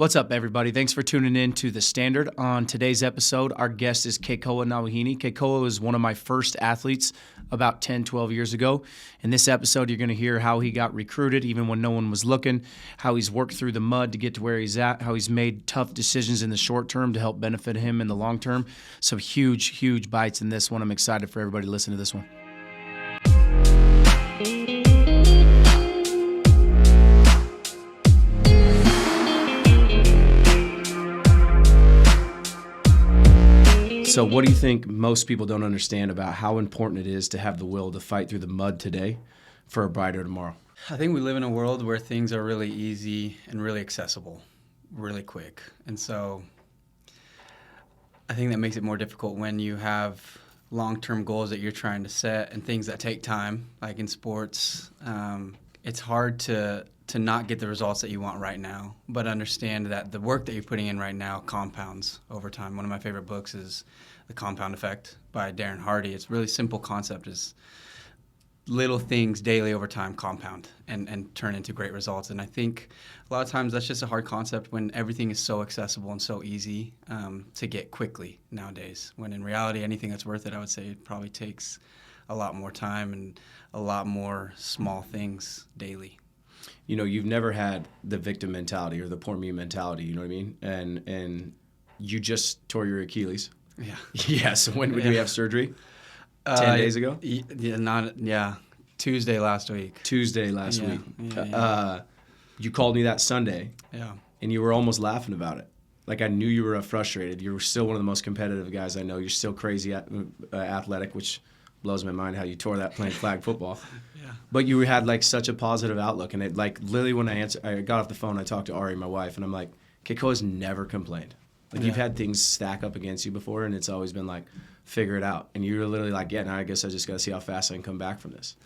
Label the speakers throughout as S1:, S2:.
S1: What's up, everybody? Thanks for tuning in to The Standard. On today's episode, our guest is Kekoa Nawahine. Kekoa was one of my first athletes about 10, 12 years ago. In this episode, you're going to hear how he got recruited even when no one was looking, how he's worked through the mud to get to where he's at, how he's made tough decisions in the short term to help benefit him in the long term. Some huge, huge bites in this one. I'm excited for everybody to listen to this one. So what do you think most people don't understand about how important it is to have the will to fight through the mud today for a brighter tomorrow?
S2: I think we live in a world where things are really easy and really accessible, really quick. And so I think that makes it more difficult when you have long-term goals that you're trying to set and things that take time, like in sports. It's hard to not get the results that you want right now, but understand that the work that you're putting in right now compounds over time. One of my favorite books is The Compound Effect by Darren Hardy. It's a really simple concept, is little things daily over time compound and turn into great results. And I think a lot of times that's just a hard concept when everything is so accessible and so easy to get quickly nowadays, when in reality anything that's worth it, I would say, it probably takes a lot more time and a lot more small things daily.
S1: You know, you've never had the victim mentality or the poor me mentality, you know what I mean? And you just tore your Achilles.
S2: Yeah.
S1: Yeah, so when did we have surgery? 10 days ago?
S2: Tuesday last week.
S1: week. You called me that Sunday.
S2: Yeah.
S1: And you were almost laughing about it. Like, I knew you were frustrated. You were still one of the most competitive guys I know. You're still crazy athletic, which blows my mind how you tore that playing flag football.
S2: Yeah.
S1: But you had like such a positive outlook, and it like literally when I got off the phone, I talked to Ari, my wife, and I'm like, Kekoa's never complained. Like, you've had things stack up against you before, and it's always been like, figure it out. And you were literally like, yeah, now I guess I just got to see how fast I can come back from this.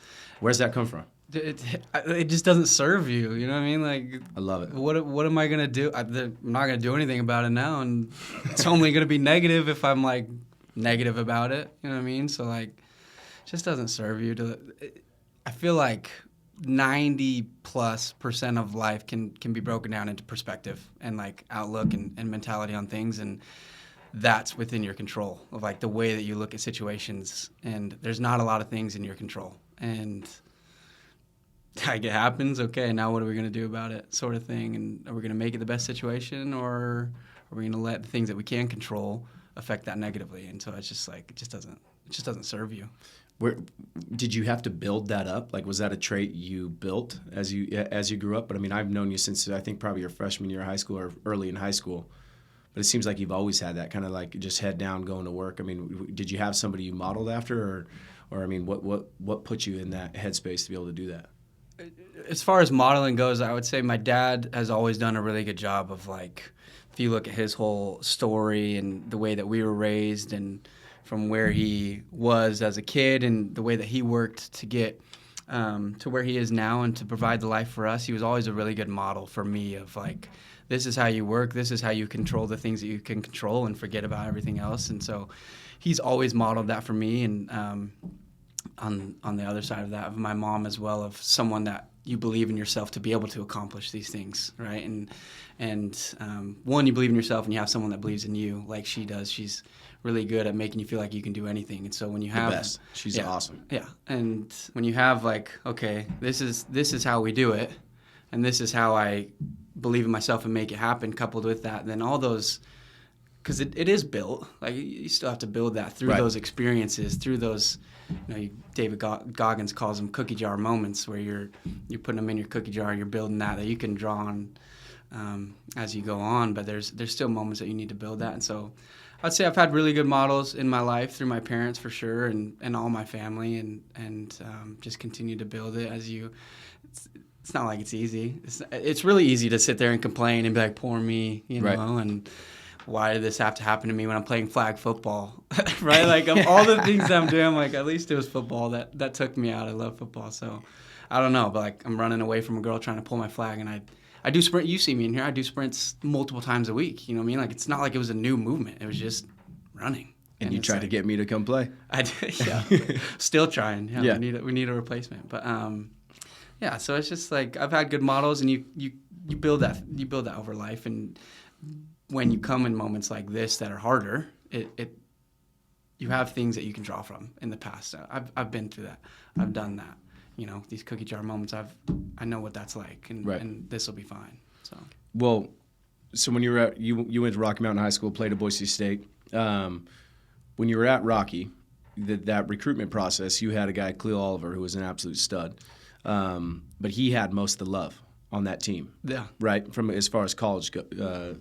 S1: Where's that come from?
S2: It just doesn't serve you. You know what I mean? Like,
S1: I love it.
S2: What am I gonna do? I'm not gonna do anything about it now, and it's only gonna be negative if I'm like negative about it. You know what I mean? So like, it just doesn't serve you. I feel like 90+% of life can be broken down into perspective and like outlook and mentality on things, and that's within your control of like the way that you look at situations. And there's not a lot of things in your control, and like, it happens. Okay, now what are we going to do about it, sort of thing? And are we going to make it the best situation, or are we going to let the things that we can control affect that negatively? And so it's just like, it just doesn't serve you.
S1: Where did you have to build that up? Like, was that a trait you built as you grew up? But I mean, I've known you since I think probably your freshman year of high school or early in high school. But it seems like you've always had that kind of like just head down going to work. I mean, did you have somebody you modeled after, or I mean, what put you in that headspace to be able to do that?
S2: As far as modeling goes, I would say my dad has always done a really good job of like, if you look at his whole story and the way that we were raised and from where he was as a kid and the way that he worked to get to where he is now and to provide the life for us, he was always a really good model for me of like, this is how you work, this is how you control the things that you can control and forget about everything else. And so he's always modeled that for me. And on the other side of that, of my mom as well, of someone that you believe in yourself to be able to accomplish these things, right? And one, you believe in yourself, and you have someone that believes in you like she does. She's really good at making you feel like you can do anything. And so when you have
S1: the best, she's awesome.
S2: Yeah, and when you have like, okay, this is how we do it, and this is how I believe in myself and make it happen. Coupled with that, then all those, because it is built. Like, you still have to build that through those experiences, through those. You know, David Goggins calls them cookie jar moments, where you're putting them in your cookie jar, you're building that you can draw on as you go on. But there's still moments that you need to build that. And so I'd say I've had really good models in my life through my parents for sure, and all my family, and just continue to build it as you. It's not like it's easy. It's really easy to sit there and complain and be like, poor me, you know, and why did this have to happen to me when I'm playing flag football, right? Like, of all the things I'm doing, I'm like, at least it was football that took me out. I love football. So I don't know, but like, I'm running away from a girl trying to pull my flag, and I do sprint. You see me in here. I do sprints multiple times a week. You know what I mean? Like, it's not like it was a new movement. It was just running.
S1: And you tried to get me to come play.
S2: I did, yeah. Still trying. Yeah. We need a replacement. But Yeah, so it's just like I've had good models, and you build that over life, and when you come in moments like this that are harder, you have things that you can draw from in the past. I've been through that. I've done that. You know, these cookie jar moments. I know what that's like, and this will be fine. So
S1: well, so when you were you went to Rocky Mountain High School, played at Boise State. When you were at Rocky, that recruitment process, you had a guy, Cleo Oliver, who was an absolute stud, but he had most of the love on that team.
S2: Yeah.
S1: Right. From as far as college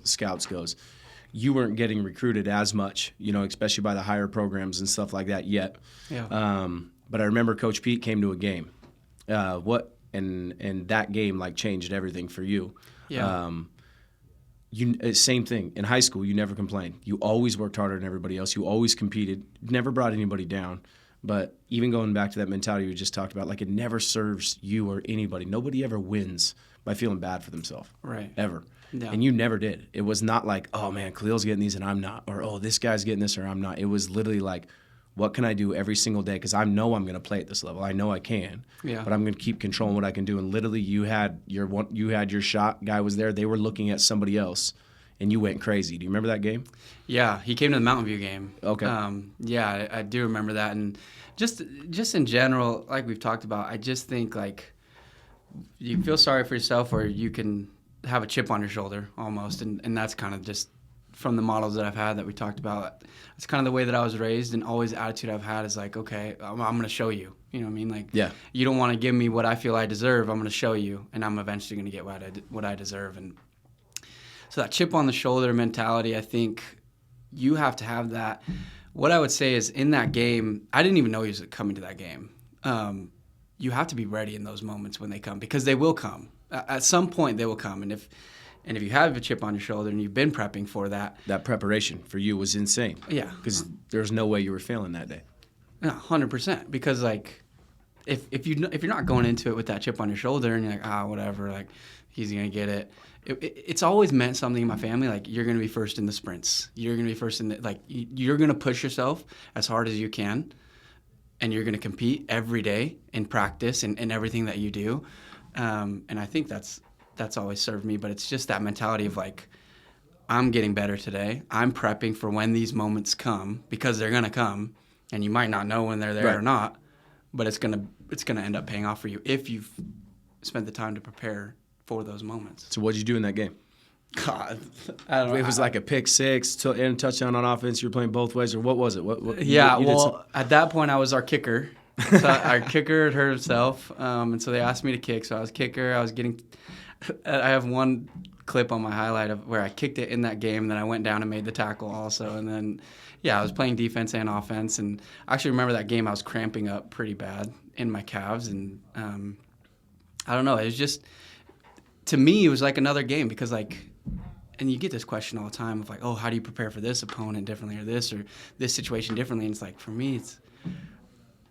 S1: scouts goes. You weren't getting recruited as much, you know, especially by the higher programs and stuff like that yet.
S2: Yeah.
S1: But I remember Coach Pete came to a game. And that game like changed everything for you.
S2: Yeah.
S1: Same thing in high school. You never complained. You always worked harder than everybody else. You always competed. Never brought anybody down. But even going back to that mentality we just talked about, like it never serves you or anybody. Nobody ever wins by feeling bad for themselves.
S2: Right.
S1: Ever.
S2: Yeah.
S1: And you never did. It was not like, oh man, Khalil's getting these and I'm not, or oh, this guy's getting this or I'm not. It was literally like, what can I do every single day? Because I know I'm going to play at this level. I know I can.
S2: Yeah.
S1: But I'm going to keep controlling what I can do. And literally, you had your shot. Guy was there. They were looking at somebody else, and you went crazy. Do you remember that game?
S2: Yeah, he came to the Mountain View game.
S1: Okay.
S2: Yeah, I do remember that. And just in general, like we've talked about, I just think like you feel sorry for yourself, or you can have a chip on your shoulder almost, and that's kind of just from the models that I've had that we talked about. It's kind of the way that I was raised, and always the attitude I've had is like, okay, I'm going to show you. You know what I mean? Like,
S1: yeah.
S2: You don't want to give me what I feel I deserve. I'm going to show you, and I'm eventually going to get what I deserve. And so that chip on the shoulder mentality, I think you have to have that. What I would say is in that game, I didn't even know he was coming to that game. You have to be ready in those moments when they come, because they will come. At some point, they will come. And if you have a chip on your shoulder and you've been prepping for that.
S1: That preparation for you was insane.
S2: Yeah.
S1: Because there's no way you were failing that day.
S2: Yeah, 100%. Because, like, if you're not going into it with that chip on your shoulder and you're like, whatever, like, he's going to get it. It's always meant something in my family. Like, you're going to be first in the sprints. You're going to be first in the, like, you're going to push yourself as hard as you can. And you're going to compete every day in practice and everything that you do. And I think that's always served me, but it's just that mentality of like, I'm getting better today. I'm prepping for when these moments come, because they're going to come, and you might not know when they're there or not, but it's going to end up paying off for you if you've spent the time to prepare for those moments.
S1: So what did you do in that game?
S2: God, I don't know.
S1: It was like a pick six and touchdown on offense. You were playing both ways, or what was it?
S2: At that point I was our kicker. So our kicker had hurt himself, and so they asked me to kick. So I was kicker. I have one clip on my highlight of where I kicked it in that game, and then I went down and made the tackle also. And then, I was playing defense and offense. And I actually remember that game I was cramping up pretty bad in my calves. And I don't know. It was just, to me, it was like another game, because like, and you get this question all the time of like, oh, how do you prepare for this opponent differently, or this situation differently? And it's like, for me,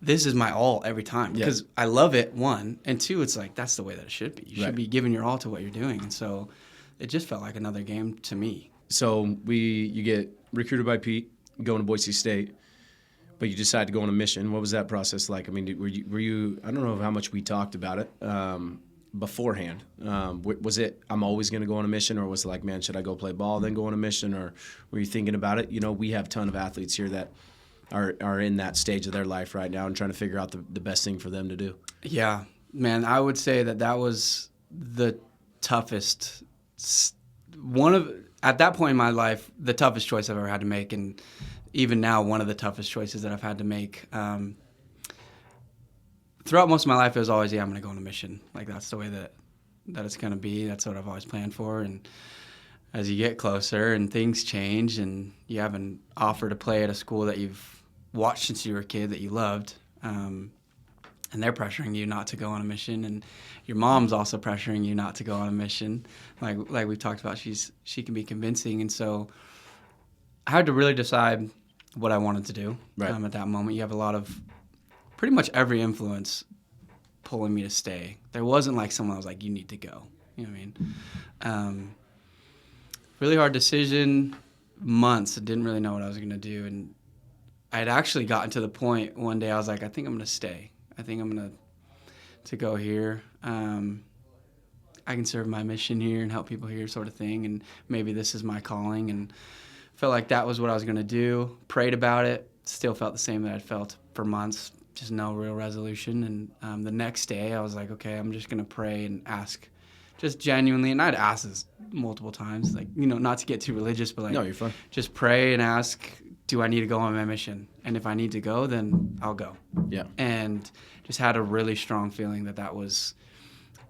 S2: this is my all every time, because I love it, one, and two, it's like that's the way that it should be. You should be giving your all to what you're doing, and so it just felt like another game to me.
S1: So you get recruited by Pete, going to Boise State, but you decide to go on a mission. What was that process like? I mean, were you? I don't know how much we talked about it beforehand. Was it I'm always going to go on a mission, or was it like, man, should I go play ball then go on a mission, or were you thinking about it? You know, we have a ton of athletes here that are in that stage of their life right now and trying to figure out the best thing for them to do.
S2: Yeah, man, I would say that was the toughest at that point in my life, the toughest choice I've ever had to make, and even now, one of the toughest choices that I've had to make. Throughout most of my life, it was always, I'm going to go on a mission. Like, that's the way that it's going to be. That's what I've always planned for. And as you get closer and things change and you have an offer to play at a school that you've watched since you were a kid that you loved, and they're pressuring you not to go on a mission, and your mom's also pressuring you not to go on a mission. Like we've talked about, she can be convincing. And so I had to really decide what I wanted to do at that moment. You have a lot of pretty much every influence pulling me to stay. There wasn't like someone was like, you need to go. You know what I mean? Really hard decision, months. I didn't really know what I was going to do. And I had actually gotten to the point one day I was like, I think I'm going to stay. I think I'm going to to go here. I can serve my mission here and help people here, sort of thing, and maybe this is my calling. And felt like that was what I was going to do. Prayed about it. Still felt the same that I'd felt for months, just no real resolution. And the next day I was like, okay, I'm just going to pray and ask just genuinely. And I'd ask this multiple times, like, not to get too religious, but like,
S1: No, you're fine.
S2: Just pray and ask, do I need to go on my mission? And if I need to go, then I'll go.
S1: Yeah.
S2: And just had a really strong feeling that was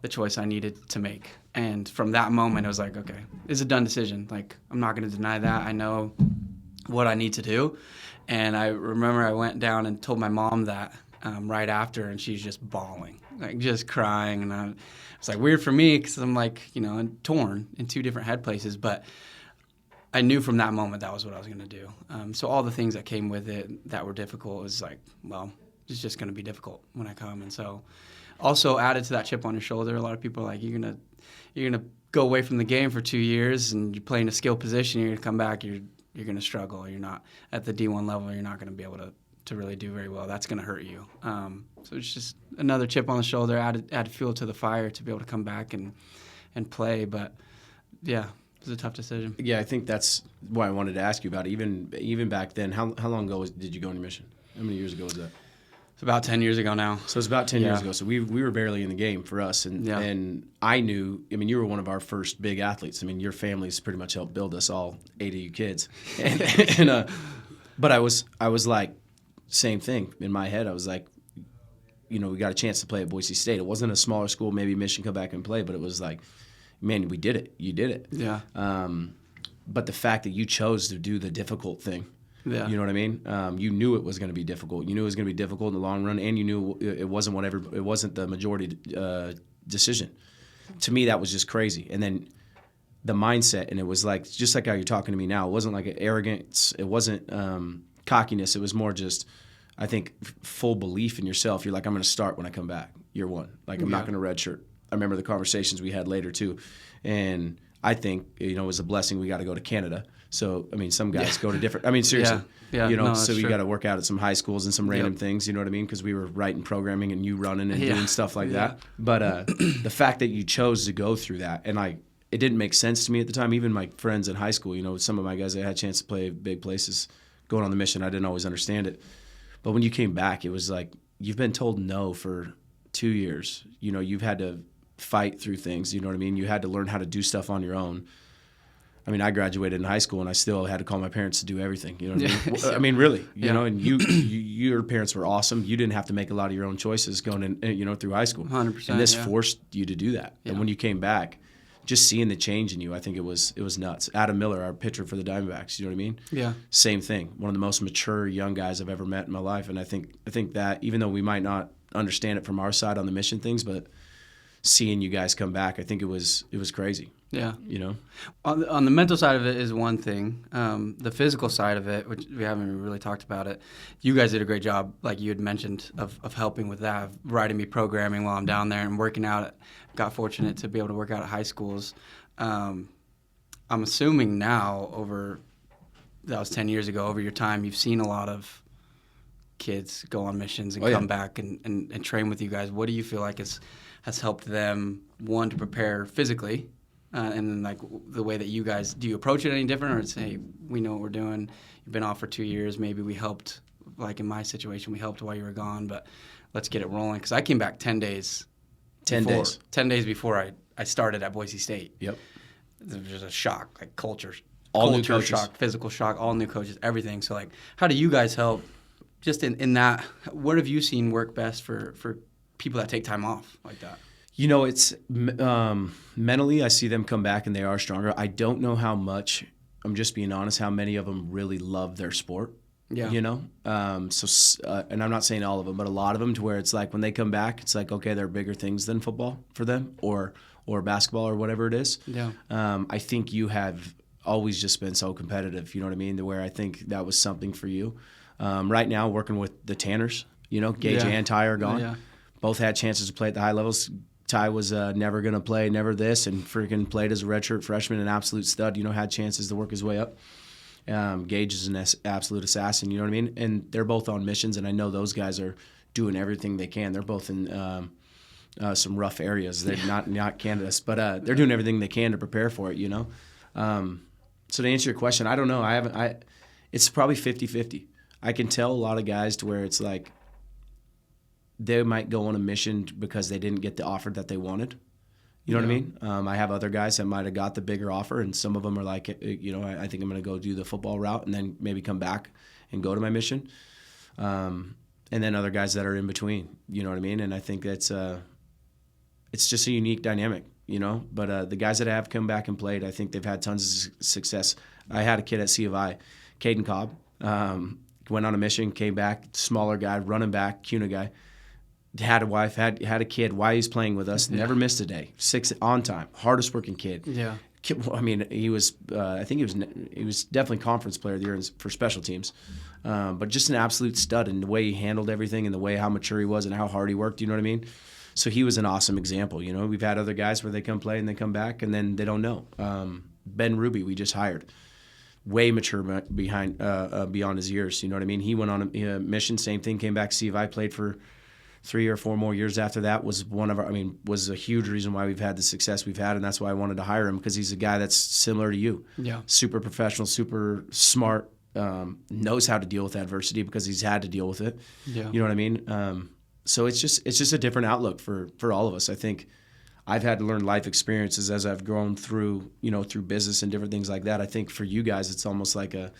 S2: the choice I needed to make. And from that moment, it was like, okay, it's a done decision. Like, I'm not going to deny that. I know what I need to do. And I remember I went down and told my mom that right after, and she's just bawling, like just crying. And it's like weird for me because I'm like, torn in two different head places. But I knew from that moment that was what I was going to do. So all the things that came with it that were difficult was like, well, it's just going to be difficult when I come. And so also added to that chip on your shoulder, a lot of people are like, you're gonna go away from the game for 2 years and you're playing a skill position, you're going to come back, you're going to struggle. You're not at the D1 level. You're not going to be able to really do very well. That's going to hurt you. So it's just another chip on the shoulder, added fuel to the fire to be able to come back and play. But, yeah, it was a tough decision.
S1: Yeah, I think that's why I wanted to ask you about it. Even back then, how long ago did you go on your mission? How many years ago was that?
S2: It's about 10 years ago now.
S1: So it's about 10 years ago. So we were barely in the game for us. And I knew, you were one of our first big athletes. Your family's pretty much helped build us, all 8 of you kids. But I was like, same thing in my head. I was like, we got a chance to play at Boise State. It wasn't a smaller school, maybe Mission come back and play, but it was like, man, we did it. You did it.
S2: Yeah.
S1: But the fact that you chose to do the difficult thing,
S2: yeah.
S1: You know what I mean? You knew it was going to be difficult. You knew it was going to be difficult in the long run, and you knew it wasn't the majority decision. To me, that was just crazy. And then the mindset, and it was like just like how you're talking to me now. It wasn't like an arrogance. It wasn't cockiness. It was more just, I think, full belief in yourself. You're like, I'm going to start when I come back, year one. Like, I'm not going to redshirt. I remember the conversations we had later too, and I think it was a blessing we got to go to Canada. So, some guys go to different, seriously, so you got to work out at some high schools and some random things, you know what I mean? Because we were writing programming and you running and doing stuff like that. But the fact that you chose to go through that, and it didn't make sense to me at the time. Even my friends in high school, some of my guys that had a chance to play big places going on the mission, I didn't always understand it. But when you came back, it was like, you've been told no for 2 years. You've had to fight through things, you know what I mean? You had to learn how to do stuff on your own. I graduated in high school and I still had to call my parents to do everything. You know what I mean? Really, you know, and your parents were awesome. You didn't have to make a lot of your own choices going in, through high school.
S2: 100%.
S1: And this forced you to do that.
S2: Yeah.
S1: And when you came back, just seeing the change in you, I think it was nuts. Adam Miller, our pitcher for the Diamondbacks, you know what I mean?
S2: Yeah.
S1: Same thing. One of the most mature young guys I've ever met in my life. And I think that even though we might not understand it from our side on the mission things, but seeing you guys come back, I think it was crazy.
S2: Yeah.
S1: On
S2: the mental side of it is one thing. The physical side of it, which we haven't really talked about it, you guys did a great job, like you had mentioned, of helping with that, of writing me programming while I'm down there and working out. Got fortunate to be able to work out at high schools. I'm assuming now, that was 10 years ago, over your time, you've seen a lot of kids go on missions and come back and train with you guys. What do you feel like has helped them, one, to prepare physically, and then like the way that you guys, do you approach it any different, or it's, hey, we know what we're doing, you've been off for 2 years, maybe we helped, like in my situation, we helped while you were gone, but let's get it rolling. Because I came back 10 days. 10 days before I started at Boise State.
S1: Yep.
S2: It was just a shock, like culture
S1: new coaches.
S2: shock, physical shock, all new coaches, everything. So like, how do you guys help just in that? What have you seen work best for people that take time off like that?
S1: It's mentally, I see them come back and they are stronger. I don't know how much, I'm just being honest, how many of them really love their sport.
S2: Yeah.
S1: And I'm not saying all of them, but a lot of them, to where it's like when they come back, it's like, okay, there are bigger things than football for them or basketball or whatever it is.
S2: Yeah.
S1: I think you have always just been so competitive, you know what I mean, to where I think that was something for you. Right now, working with the Tanners, Gage and Ty are gone. Yeah. Both had chances to play at the high levels. Ty was never going to play, never this, and freaking played as a redshirt freshman, an absolute stud, had chances to work his way up. Gage is an absolute assassin, you know what I mean? And they're both on missions, and I know those guys are doing everything they can. They're both in some rough areas. They're not Kansas, but they're doing everything they can to prepare for it, So to answer your question, I don't know. It's probably 50-50. I can tell a lot of guys to where it's like they might go on a mission because they didn't get the offer that they wanted. You know what I mean? I have other guys that might have got the bigger offer, and some of them are like, I think I'm going to go do the football route and then maybe come back and go to my mission. And then other guys that are in between, you know what I mean? And I think that's it's just a unique dynamic, But the guys that have come back and played, I think they've had tons of success. I had a kid at C of I, Caden Cobb, went on a mission, came back, smaller guy, running back, CUNA guy. Had a wife, had a kid while he's playing with us, never missed a day, 6 on time, hardest working kid.
S2: Yeah.
S1: I mean, he was, I think he was definitely conference player of the year for special teams. But just an absolute stud in the way he handled everything and the way how mature he was and how hard he worked, you know what I mean? So he was an awesome example, We've had other guys where they come play and they come back and then they don't know. Ben Ruby, we just hired. Way mature beyond his years, you know what I mean? He went on a mission, same thing, came back, see if I played for 3 or 4 more years after that. Was was a huge reason why we've had the success we've had, and that's why I wanted to hire him, because he's a guy that's similar to you.
S2: Yeah.
S1: Super professional, super smart, knows how to deal with adversity because he's had to deal with it.
S2: Yeah.
S1: You know what I mean? So it's just a different outlook for all of us. I think I've had to learn life experiences as I've grown through business and different things like that. I think for you guys, it's almost like a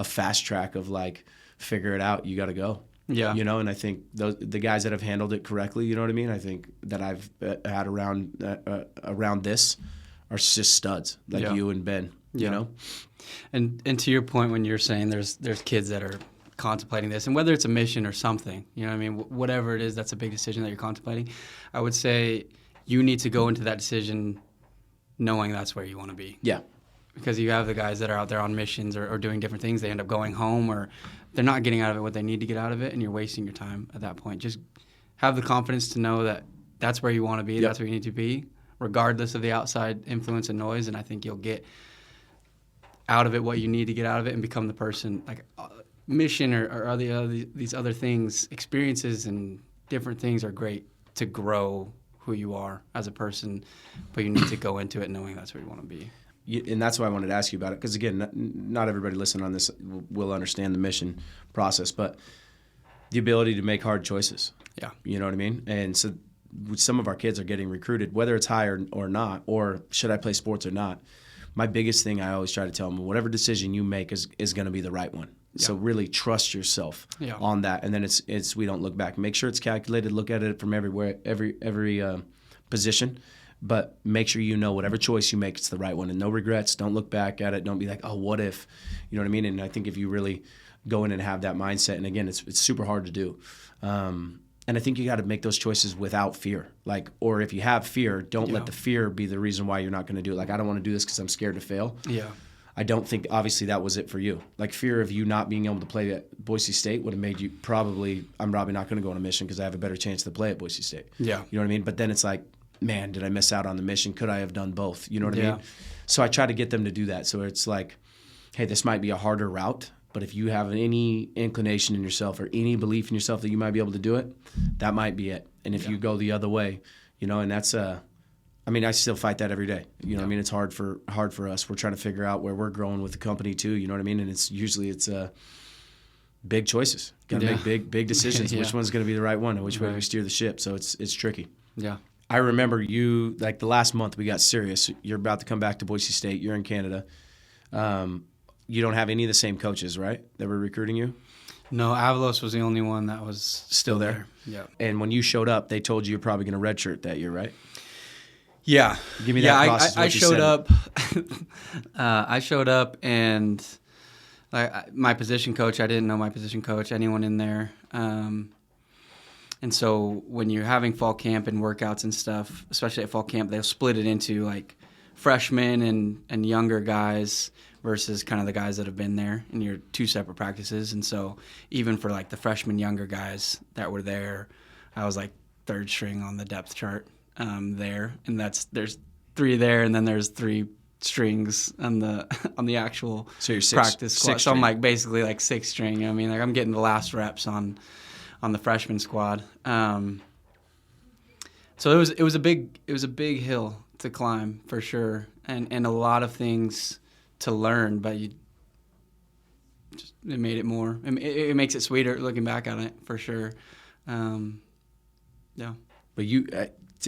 S1: fast track of like, figure it out, you got to go.
S2: Yeah.
S1: And I think the guys that have handled it correctly, you know what I mean? I think that I've had around this are just studs, like you and Ben, you know?
S2: And to your point, when you're saying there's kids that are contemplating this, and whether it's a mission or something, you know what I mean? Whatever it is, that's a big decision that you're contemplating. I would say you need to go into that decision knowing that's where you want to be.
S1: Yeah.
S2: Because you have the guys that are out there on missions or doing different things. They end up going home, or they're not getting out of it what they need to get out of it, and you're wasting your time at that point. Just have the confidence to know that that's where you want to be, that's where you need to be, regardless of the outside influence and noise, and I think you'll get out of it what you need to get out of it and become the person. Like mission or these other things, experiences and different things are great to grow who you are as a person, but you need to go into it knowing that's where you want to be.
S1: And that's why I wanted to ask you about it, because again, not everybody listening on this will understand the mission process, but the ability to make hard choices.
S2: Yeah.
S1: You know what I mean? And so some of our kids are getting recruited, whether it's high or not, or should I play sports or not. My biggest thing I always try to tell them, whatever decision you make is going to be the right one. Yeah. So really trust yourself on that. And then it's we don't look back. Make sure it's calculated. Look at it from everywhere, every position. But make sure whatever choice you make, it's the right one. And no regrets. Don't look back at it. Don't be like, oh, what if? You know what I mean? And I think if you really go in and have that mindset, and again, it's super hard to do. And I think you got to make those choices without fear. Or if you have fear, don't let the fear be the reason why you're not going to do it. Like, I don't want to do this because I'm scared to fail.
S2: Yeah.
S1: I don't think, obviously, that was it for you. Like, fear of you not being able to play at Boise State would have made you I'm probably not going to go on a mission because I have a better chance to play at Boise State. Yeah. You know what I mean? But then it's like, man, did I miss out on the mission? Could I have done both? You know what I mean? So I try to get them to do that. So it's like, hey, this might be a harder route, but if you have any inclination in yourself or any belief in yourself that you might be able to do it, that might be it. And if you go the other way, and that's I still fight that every day. You know what I mean? It's hard for us. We're trying to figure out where we're growing with the company too, you know what I mean? And it's usually big choices. Got to make big decisions. Which one's going to be the right one and which way we steer the ship. So it's tricky. Yeah. I remember you, like the last month we got serious. You're about to come back to Boise State. You're in Canada. You don't have any of the same coaches, right, that were recruiting you?
S2: No, Avalos was the only one that was
S1: still there.
S2: Yeah.
S1: And when you showed up, they told you you're probably going to redshirt that year, right?
S2: Yeah.
S1: Give me that process.
S2: I showed up. I showed up, and my position coach, I didn't know my position coach, anyone in there. And so when you're having fall camp and workouts and stuff, especially at fall camp, they'll split it into like freshmen and younger guys versus kind of the guys that have been there, and you're 2 separate practices. And so even for like the freshman younger guys that were there, I was like 3rd string on the depth chart there, and there's 3 there, and then there's 3 strings on the actual practice squad. So I'm like basically like 6th string. I mean, like I'm getting the last reps on the freshman squad. So So it was a big hill to climb for sure, and a lot of things to learn, but it made it more. It makes it sweeter looking back on it for sure. Yeah.
S1: But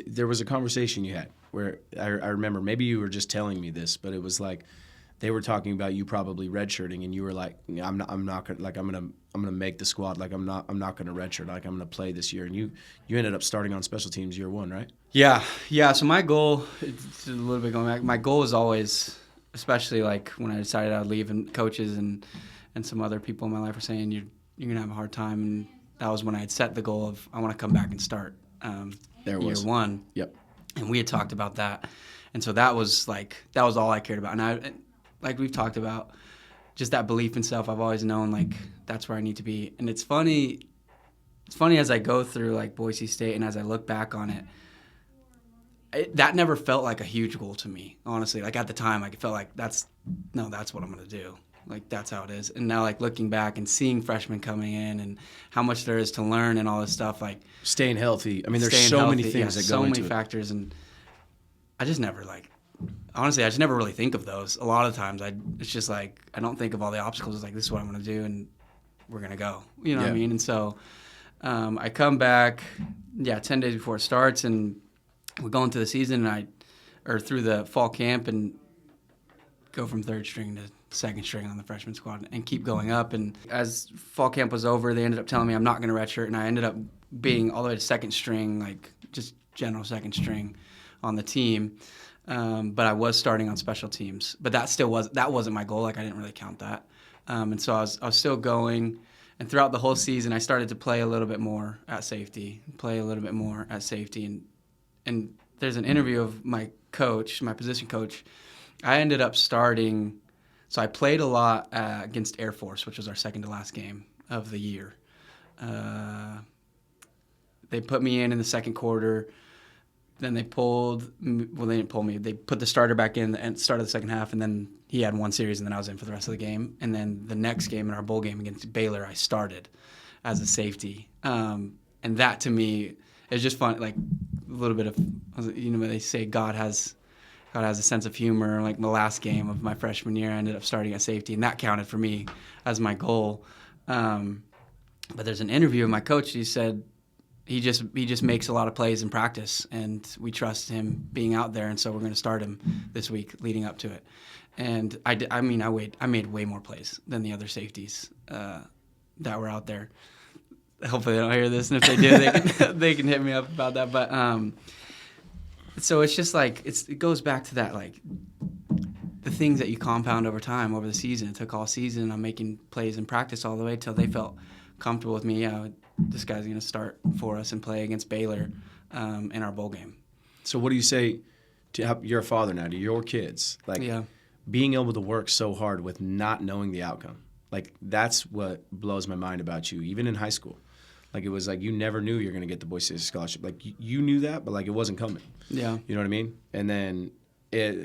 S1: there was a conversation you had where I remember, maybe you were just telling me this, but it was like they were talking about you probably redshirting, and you were like, I'm not gonna, like, I'm gonna make the squad, like I'm not gonna redshirt, like I'm gonna play this year. And you ended up starting on special teams year one, right?
S2: Yeah. So my goal, it's a little bit going back. My goal was always, especially like when I decided I'd leave, and coaches and some other people in my life were saying you're gonna have a hard time, and that was when I had set the goal of I want to come back and start year one.
S1: Yep.
S2: And we had talked about that, and so that was all I cared about. And I, like we've talked about, just that belief in self. I've always known like that's where I need to be. And it's funny as I go through like Boise State and as I look back on it, that never felt like a huge goal to me, honestly. Like at the time, like it felt like that's what I'm gonna do. Like that's how it is. And now like looking back and seeing freshmen coming in and how much there is to learn and all this stuff, like
S1: staying healthy. I mean, there's so many things that go into it.
S2: So many factors, and I just never honestly, I just never really think of those. A lot of times, it's just like I don't think of all the obstacles. It's like this is what I'm going to do, and we're going to go. You know what I mean? And so I come back, 10 days before it starts, and we go into the season, or through the fall camp, and go from third string to second string on the freshman squad and keep going up. And as fall camp was over, they ended up telling me I'm not going to redshirt, and I ended up being all the way to second string, like just general second string on the team. But I was starting on special teams, but that wasn't my goal. Like I didn't really count that. And so I was still going, and throughout the whole season, I started to play a little bit more at safety, and there's an interview of my position coach. I ended up starting, so I played a lot against Air Force, which was our second to last game of the year. They put me in the second quarter. Then they they didn't pull me. They put the starter back in and started the second half, and then he had one series, and then I was in for the rest of the game. And then the next game, in our bowl game against Baylor, I started as a safety. And that, to me, is just fun, like a little bit of, they say God has a sense of humor. Like the last game of my freshman year, I ended up starting at safety, and that counted for me as my goal. But there's an interview with my coach. He said, he just makes a lot of plays in practice, and we trust him being out there, and so we're going to start him this week leading up to it. And I made way more plays than the other safeties that were out there. Hopefully they don't hear this, and if they do, they can hit me up about that. But so it's just like it goes back to that, like the things that you compound over time, over the season. It took all season. I'm making plays in practice all the way till they felt comfortable with me. Yeah, this guy's going to start for us and play against Baylor in our bowl game.
S1: So what do you say to your father now, to your kids? Like being able to work so hard with not knowing the outcome. Like that's what blows my mind about you, even in high school. Like it was like you never knew you were going to get the Boise State scholarship. Like you knew that, but like it wasn't coming.
S2: Yeah.
S1: You know what I mean? And then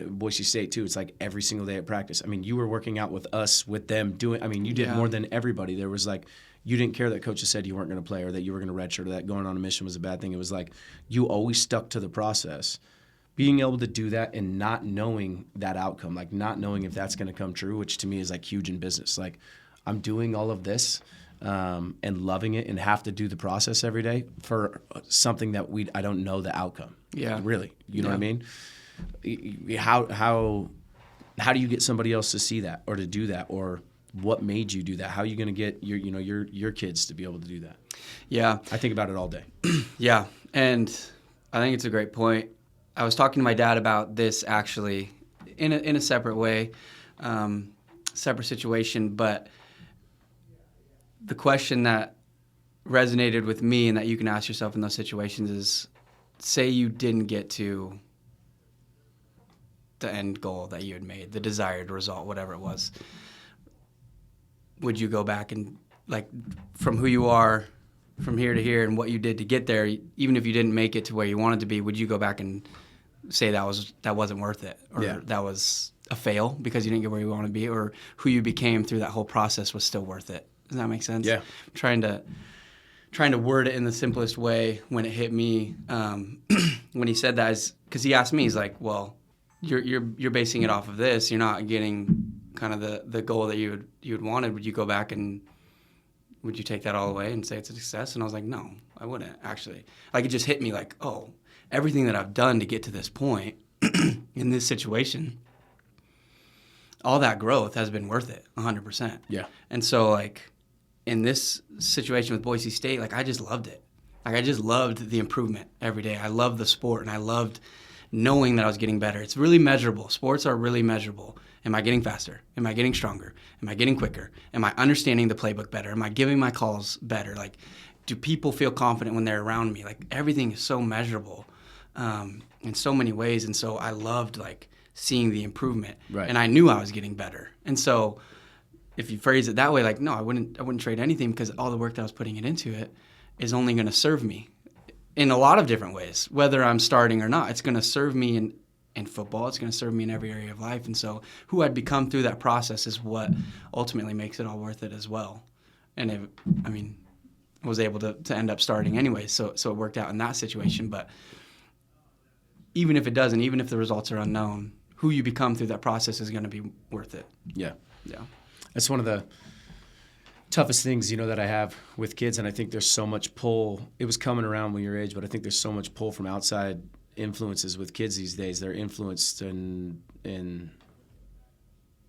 S1: Boise State too, it's like every single day at practice. I mean, you were working out with us, with them, you did more than everybody. There was like, you didn't care that coaches said you weren't going to play or that you were going to redshirt or that going on a mission was a bad thing. It was like you always stuck to the process. Being able to do that and not knowing that outcome, like not knowing if that's going to come true, which to me is like huge in business. Like I'm doing all of this and loving it and have to do the process every day for something that I don't know the outcome.
S2: Yeah.
S1: Really. You know what I mean? How do you get somebody else to see that or to do that, or what made you do that? How are you going to get your kids to be able to do that?
S2: Yeah.
S1: I think about it all day.
S2: Yeah. And I think it's a great point. I was talking to my dad about this actually in a separate way, separate situation, but the question that resonated with me and that you can ask yourself in those situations is, say you didn't get to the end goal that you had made, the desired result, whatever it was. Would you go back and, like, from who you are, from here to here, and what you did to get there, even if you didn't make it to where you wanted to be, would you go back and say that wasn't worth it, or that was a fail because you didn't get where you wanted to be, or who you became through that whole process was still worth it? Does that make sense?
S1: Yeah.
S2: Trying to trying to word it in the simplest way when it hit me, when he said that, is because he asked me, he's like, well, you're basing it off of this. You're not getting kind of the goal that you had wanted. Would you go back and would you take that all away and say it's a success? And I was like, no, I wouldn't actually. Like, it just hit me like, oh, everything that I've done to get to this point in this situation, all that growth has been worth it 100%.
S1: Yeah.
S2: And so, like, in this situation with Boise State, like, I just loved it. Like, I just loved the improvement every day. I loved the sport, and I loved knowing that I was getting better. It's really measurable. Sports are really measurable. Am I getting faster? Am I getting stronger? Am I getting quicker? Am I understanding the playbook better? Am I giving my calls better? Like, do people feel confident when they're around me? Like, everything is so measurable in so many ways. And so I loved, like, seeing the improvement.
S1: Right.
S2: And I knew I was getting better. And so if you phrase it that way, like, no, I wouldn't trade anything, because all the work that I was putting into it is only going to serve me in a lot of different ways, whether I'm starting or not. It's going to serve me in football. It's going to serve me in every area of life. And so who I'd become through that process is what ultimately makes it all worth it as well. And I was able to end up starting anyway, so it worked out in that situation. But even if it doesn't, even if the results are unknown, who you become through that process is going to be worth it.
S1: Yeah.
S2: Yeah.
S1: That's one of the toughest things, that I have with kids, and I think there's so much pull. It was coming around when you're your age, but I think there's so much pull from outside influences with kids these days. They're influenced and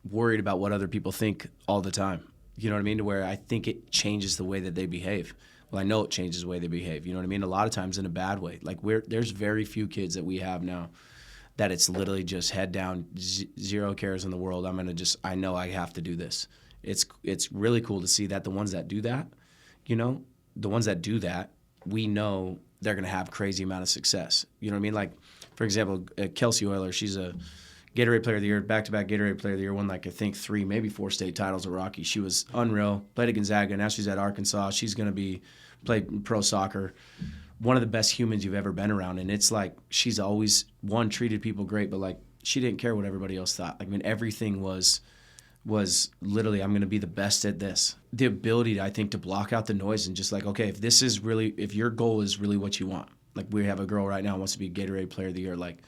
S1: worried about what other people think all the time. You know what I mean? To where I think it changes the way that they behave. Well, I know it changes the way they behave. You know what I mean? A lot of times in a bad way. Like, there's very few kids that we have now that it's literally just head down, zero cares in the world. I know I have to do this. It's really cool to see that the ones that do that, the ones that do that, we know they're going to have crazy amount of success. You know what I mean? Like, for example, Kelsey Euler, she's a Gatorade Player of the Year, back-to-back Gatorade Player of the Year, won, like, I think 3, maybe 4 state titles at Rocky. She was unreal, played at Gonzaga, now she's at Arkansas. She's going to play pro soccer. One of the best humans you've ever been around. And it's like, she's always, treated people great, but, like, she didn't care what everybody else thought. Like, everything was literally, I'm going to be the best at this. The ability, I think, to block out the noise and just like, okay, if your goal is really what you want, like, we have a girl right now who wants to be Gatorade Player of the Year, like,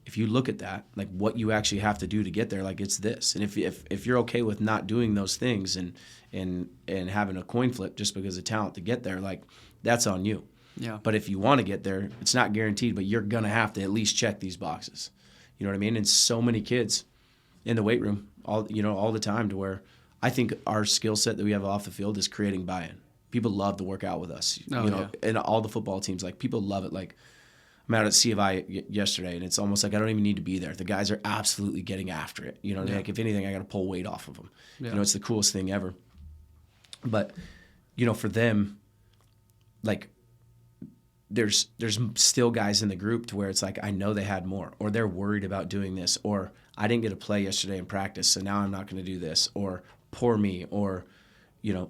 S1: if you look at that, like, what you actually have to do to get there, like, it's this. And if you're okay with not doing those things and having a coin flip just because of talent to get there, like, that's on you.
S2: Yeah.
S1: But if you want to get there, it's not guaranteed, but you're going to have to at least check these boxes. You know what I mean? And so many kids in the weight room all the time, to where I think our skill set that we have off the field is creating buy-in. People love to work out with us. And all the football teams, like, people love it. Like, I'm out at C of I yesterday, and it's almost like I don't even need to be there. The guys are absolutely getting after it. Like, if anything, I got to pull weight off of them. Yeah. It's the coolest thing ever. But, for them, like, there's still guys in the group to where it's like, I know they had more, or they're worried about doing this, or I didn't get to play yesterday in practice, so now I'm not going to do this, or poor me, or,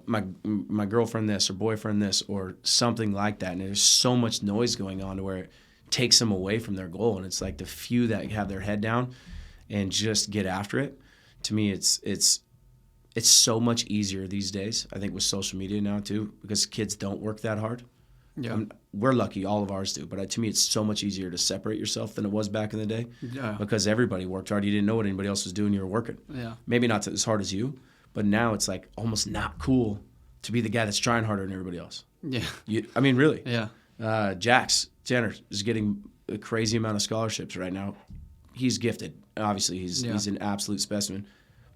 S1: my girlfriend this, or boyfriend this, or something like that. And there's so much noise going on to where it takes them away from their goal. And it's like the few that have their head down and just get after it. To me, it's so much easier these days, I think, with social media now too, because kids don't work that hard.
S2: Yeah.
S1: We're lucky, all of ours do, but to me it's so much easier to separate yourself than it was back in the day.
S2: Yeah.
S1: Because everybody worked hard. You didn't know what anybody else was doing. You were working.
S2: Yeah.
S1: Maybe not as hard as you, but now it's like almost not cool to be the guy that's trying harder than everybody else.
S2: Yeah.
S1: Really.
S2: Yeah.
S1: Jax Jenner is getting a crazy amount of scholarships right now. He's gifted. Obviously, he's an absolute specimen,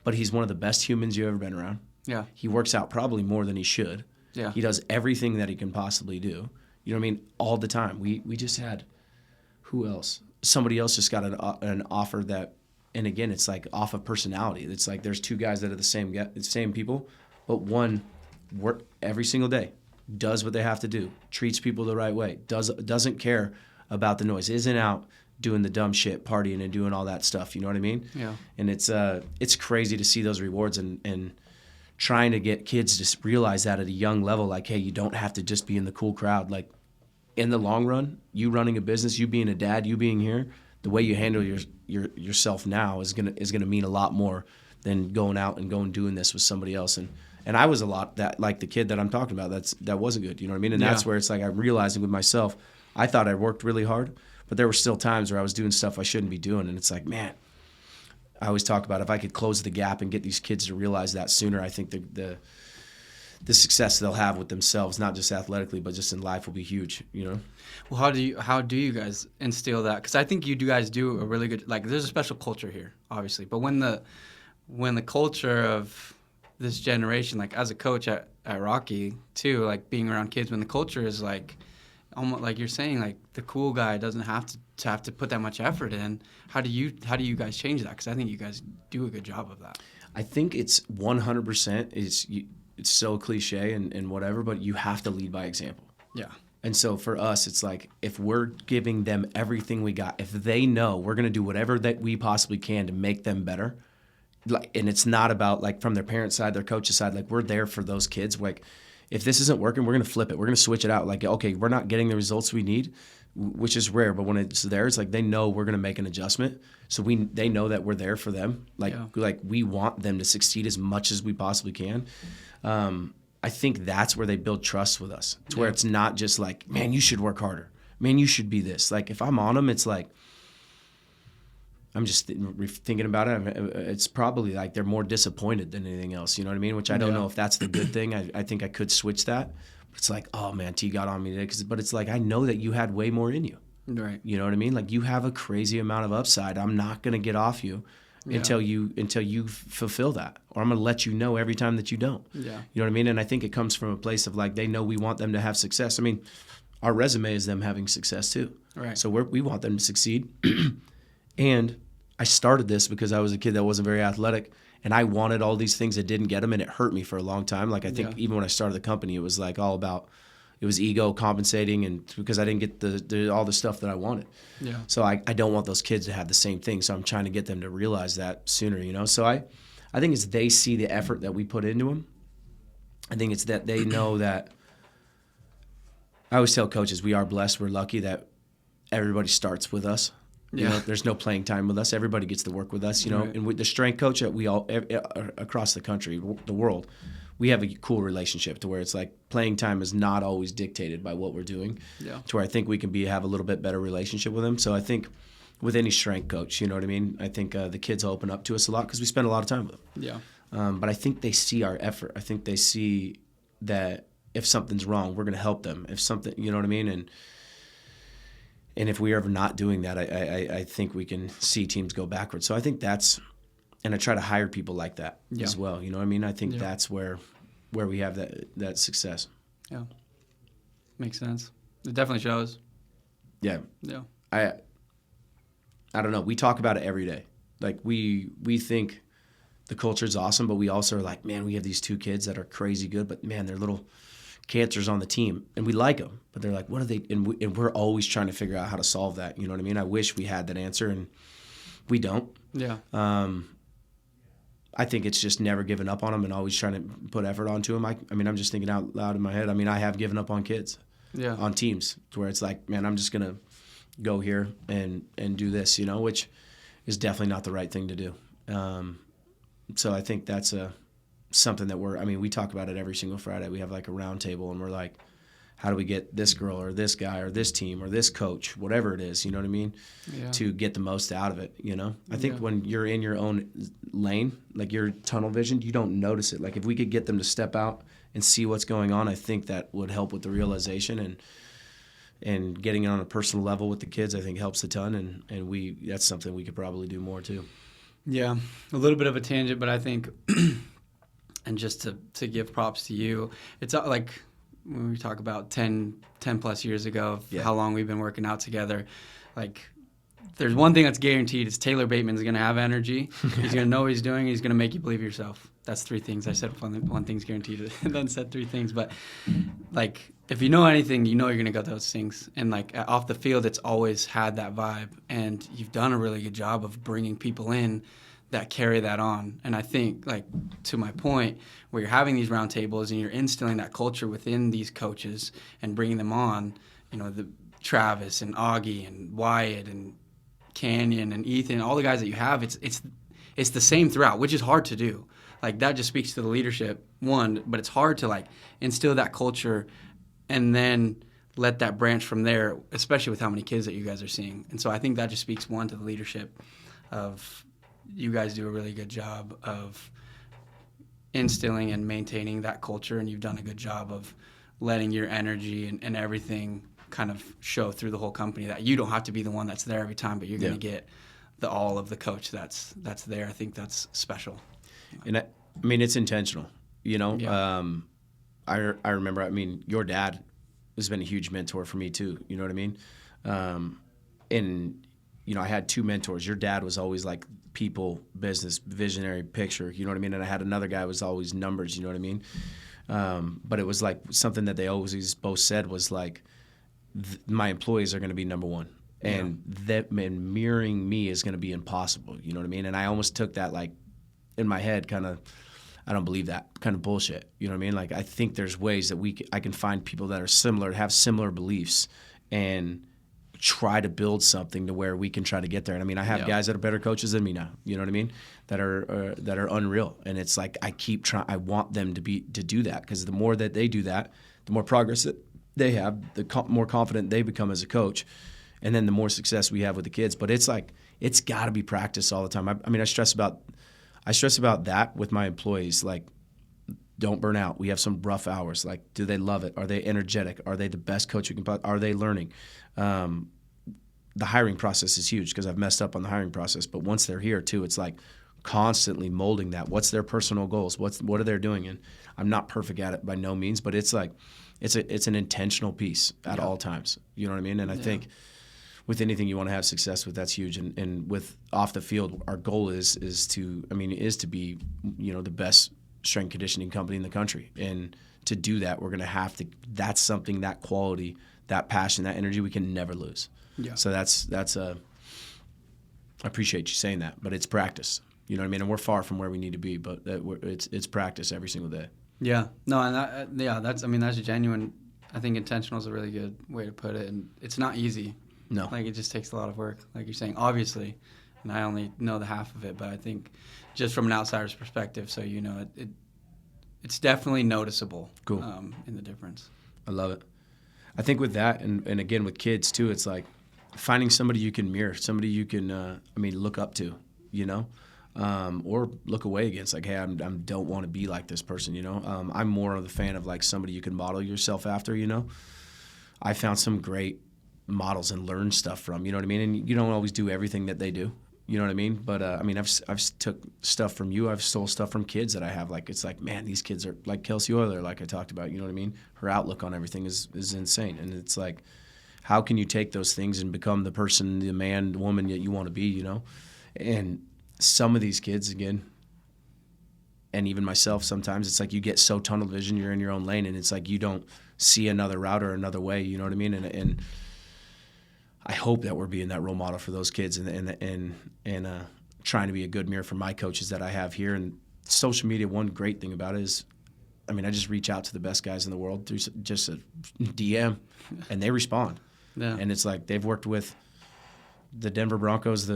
S1: but he's one of the best humans you've ever been around.
S2: Yeah.
S1: He works out probably more than he should.
S2: Yeah.
S1: He does everything that he can possibly do. You know what I mean? All the time. We just had, who else? Somebody else just got an offer that, and again, it's like off of personality. It's like there's 2 guys that are the same people, but one work every single day, does what they have to do, treats people the right way, doesn't care about the noise, isn't out doing the dumb shit, partying and doing all that stuff. You know what I mean?
S2: Yeah.
S1: And it's crazy to see those rewards and trying to get kids to realize that at a young level, like, hey, you don't have to just be in the cool crowd. Like, in the long run, you running a business, you being a dad, you being here, the way you handle yourself now is gonna mean a lot more than going out and doing this with somebody else. And And I was a lot that like the kid that I'm talking about. That wasn't good. You know what I mean? And that's where it's like I'm realizing with myself, I thought I worked really hard, but there were still times where I was doing stuff I shouldn't be doing. And it's like, man, I always talk about if I could close the gap and get these kids to realize that sooner, I think the success they'll have with themselves, not just athletically, but just in life, will be huge. You know.
S2: Well, how do you guys instill that? Because I think you guys do a really good. Like, there's a special culture here, obviously, but when the culture of this generation, like as a coach at Rocky too, like being around kids, when the culture is like, almost like you're saying, like the cool guy doesn't have to put that much effort in. How do you guys change that? Because I think you guys do a good job of that.
S1: I think it's 100%. It's so cliche and whatever, but you have to lead by example.
S2: Yeah.
S1: And so for us, it's like if we're giving them everything we got, if they know we're going to do whatever that we possibly can to make them better, like, and it's not about like from their parents' side, their coach's side, like we're there for those kids. Like if this isn't working, we're going to flip it. We're going to switch it out. Like, okay, we're not getting the results we need, which is rare, but when it's there, it's like they know we're going to make an adjustment. So they know that we're there for them. Like we want them to succeed as much as we possibly can. I think that's where they build trust with us. It's where it's not just like, man, you should work harder. Man, you should be this. Like if I'm on them, it's like, I'm just thinking about it. It's probably like they're more disappointed than anything else. You know what I mean? Which I don't know if that's the good thing. I think I could switch that. But it's like, oh man, T got on me today. But it's like I know that you had way more in you.
S2: Right.
S1: You know what I mean? Like you have a crazy amount of upside. I'm not gonna get off you until you fulfill that, or I'm gonna let you know every time that you don't.
S2: Yeah.
S1: You know what I mean? And I think it comes from a place of like they know we want them to have success. I mean, our resume is them having success too.
S2: Right.
S1: So we want them to succeed. And I started this because I was a kid that wasn't very athletic, and I wanted all these things that didn't get them, and it hurt me for a long time. Like I think even when I started the company, it was like all about, it was ego compensating, and because I didn't get all the stuff that I wanted.
S2: Yeah.
S1: So I don't want those kids to have the same thing. So I'm trying to get them to realize that sooner, you know. So I think it's they see the effort that we put into them. I think it's that they know that. I always tell coaches we are blessed, we're lucky that everybody starts with us. You know, there's no playing time with us. Everybody gets to work with us, you know. Right. And with the strength coach that we all across the country, the world, we have a cool relationship to where it's like playing time is not always dictated by what we're doing. Yeah. To where I think we can have a little bit better relationship with them. So I think with any strength coach, you know what I mean. I think the kids open up to us a lot because we spend a lot of time with them. Yeah. But I think they see our effort. I think they see that if something's wrong, we're going to help them. If something, you know what I mean, and if we're ever not doing that, I think we can see teams go backwards. So I think that's, and I try to hire people like that as well. You know what I mean? I think that's where we have that success.
S2: Yeah, makes sense. It definitely shows.
S1: Yeah.
S2: Yeah.
S1: I don't know. We talk about it every day. Like we think the culture is awesome, but we also are like, man, we have these two kids that are crazy good, but man, they're little cancers on the team, and we like them, but they're like, what are they? And we're always trying to figure out how to solve that. You know what I mean? I wish we had that answer, and we don't. Yeah. I think it's just never giving up on them and always trying to put effort onto them. I mean, I'm just thinking out loud in my head. I mean, I have given up on kids, on teams, to where it's like, man, I'm just gonna go here and do this, you know, which is definitely not the right thing to do. So I think that's something that we talk about it every single Friday. We have like a round table, and we're like, how do we get this girl or this guy or this team or this coach, whatever it is, you know what I mean, to get the most out of it, you know? I think when you're in your own lane, like your tunnel vision, you don't notice it. Like if we could get them to step out and see what's going on, I think that would help with the realization, and getting it on a personal level with the kids, I think helps a ton, and that's something we could probably do more too. Yeah,
S2: a little bit of a tangent, but I think, and just to give props to you, it's like when we talk about 10 plus years ago, how long we've been working out together, like there's one thing that's guaranteed, is Taylor Bateman's going to have energy. He's going to know what he's doing. He's going to make you believe yourself. That's three things. I said one thing's guaranteed, and then said three things. But like, if you know anything, you know you're going to get those things. And like off the field, it's always had that vibe. And you've done a really good job of bringing people in that carry that on. And I think, like, to my point, where you're having these round tables and you're instilling that culture within these coaches and bringing them on, you know, the Travis and Augie and Wyatt and Canyon and Ethan, all the guys that you have, it's the same throughout, which is hard to do. Like, that just speaks to the leadership, one, but it's hard to, like, instill that culture and then let that branch from there, especially with how many kids that you guys are seeing. And so I think that just speaks, one, to the leadership of you guys do a really good job of instilling and maintaining that culture, and you've done a good job of letting your energy and everything kind of show through the whole company, that you don't have to be the one that's there every time, but you're going to get the all of the coach that's there. I think that's special.
S1: And I mean, it's intentional, you know.
S2: Yeah.
S1: I remember, I mean, your dad has been a huge mentor for me too, you know what I mean? And, you know, I had two mentors. Your dad was always like people, business, visionary, picture, you know what I mean? And I had another guy who was always numbers, you know what I mean? But it was like something that they always both said was like, my employees are going to be number one. And and mirroring me is going to be impossible, you know what I mean? And I almost took that like in my head kind of, I don't believe that kind of bullshit, you know what I mean? Like, I think there's ways that I can find people that are similar, have similar beliefs, and try to build something to where we can try to get there. And I mean, I have guys that are better coaches than me now, you know what I mean? That are unreal. And it's like, I keep trying, I want them to do that, because the more that they do that, the more progress that they have, the more confident they become as a coach, and then the more success we have with the kids. But it's like, it's got to be practice all the time. I mean, I stress about that with my employees. Like, don't burn out. We have some rough hours. Like, do they love it? Are they energetic? Are they the best coach we can? Are they learning? The hiring process is huge, because I've messed up on the hiring process. But once they're here too, it's like constantly molding that. What's their personal goals? What are they doing? And I'm not perfect at it by no means, but it's like it's an intentional piece at all times. You know what I mean? And I think with anything you want to have success with, that's huge. And with off the field, our goal is to be, you know, the best strength conditioning company in the country. And to do that, we're going to have to. That's something, that quality, that passion, that energy, we can never lose. Yeah. So that's I appreciate you saying that, but it's practice. You know what I mean? And we're far from where we need to be, but it's practice every single day.
S2: Yeah. No, and that's genuine. I think intentional is a really good way to put it, and it's not easy.
S1: No.
S2: Like, it just takes a lot of work, like you're saying, obviously, and I only know the half of it, but I think just from an outsider's perspective, so you know, it's definitely noticeable.
S1: Cool.
S2: In the difference.
S1: I love it. I think with that, and again with kids too, it's like finding somebody you can mirror, somebody you can, look up to, you know, or look away against. Like, hey, I don't want to be like this person, you know. I'm more of the fan of like somebody you can model yourself after, you know. I found some great models and learn stuff from, you know what I mean. And you don't always do everything that they do, you know what I mean. But I've took stuff from you. I've stole stuff from kids that I have. Like, it's like, man, these kids are like Kelsey Euler, like I talked about, you know what I mean. Her outlook on everything is insane. And it's like, how can you take those things and become the person, the man, the woman that you want to be, you know? And some of these kids, again, and even myself, sometimes it's like you get so tunnel vision, you're in your own lane, and it's like you don't see another route or another way, you know what I mean? And I hope that we're being that role model for those kids, and trying to be a good mirror for my coaches that I have here. And social media, one great thing about it is, I mean, I just reach out to the best guys in the world through just a DM, and they respond. Yeah. And it's like they've worked with the Denver Broncos,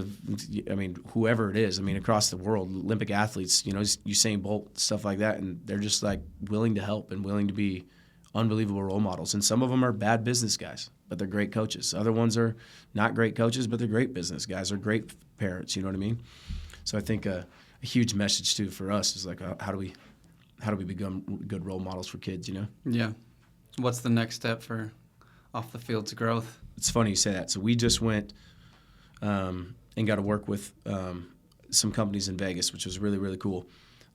S1: whoever it is, across the world, Olympic athletes, you know, Usain Bolt, stuff like that, and they're just like willing to help and willing to be unbelievable role models. And some of them are bad business guys, but they're great coaches. Other ones are not great coaches, but they're great business guys or great parents, you know what I mean? So I think a huge message too for us is like, how do we become good role models for kids, you know?
S2: Yeah. What's the next step for off the field's growth?
S1: It's funny you say that. So we just went and got to work with some companies in Vegas, which was really, really cool.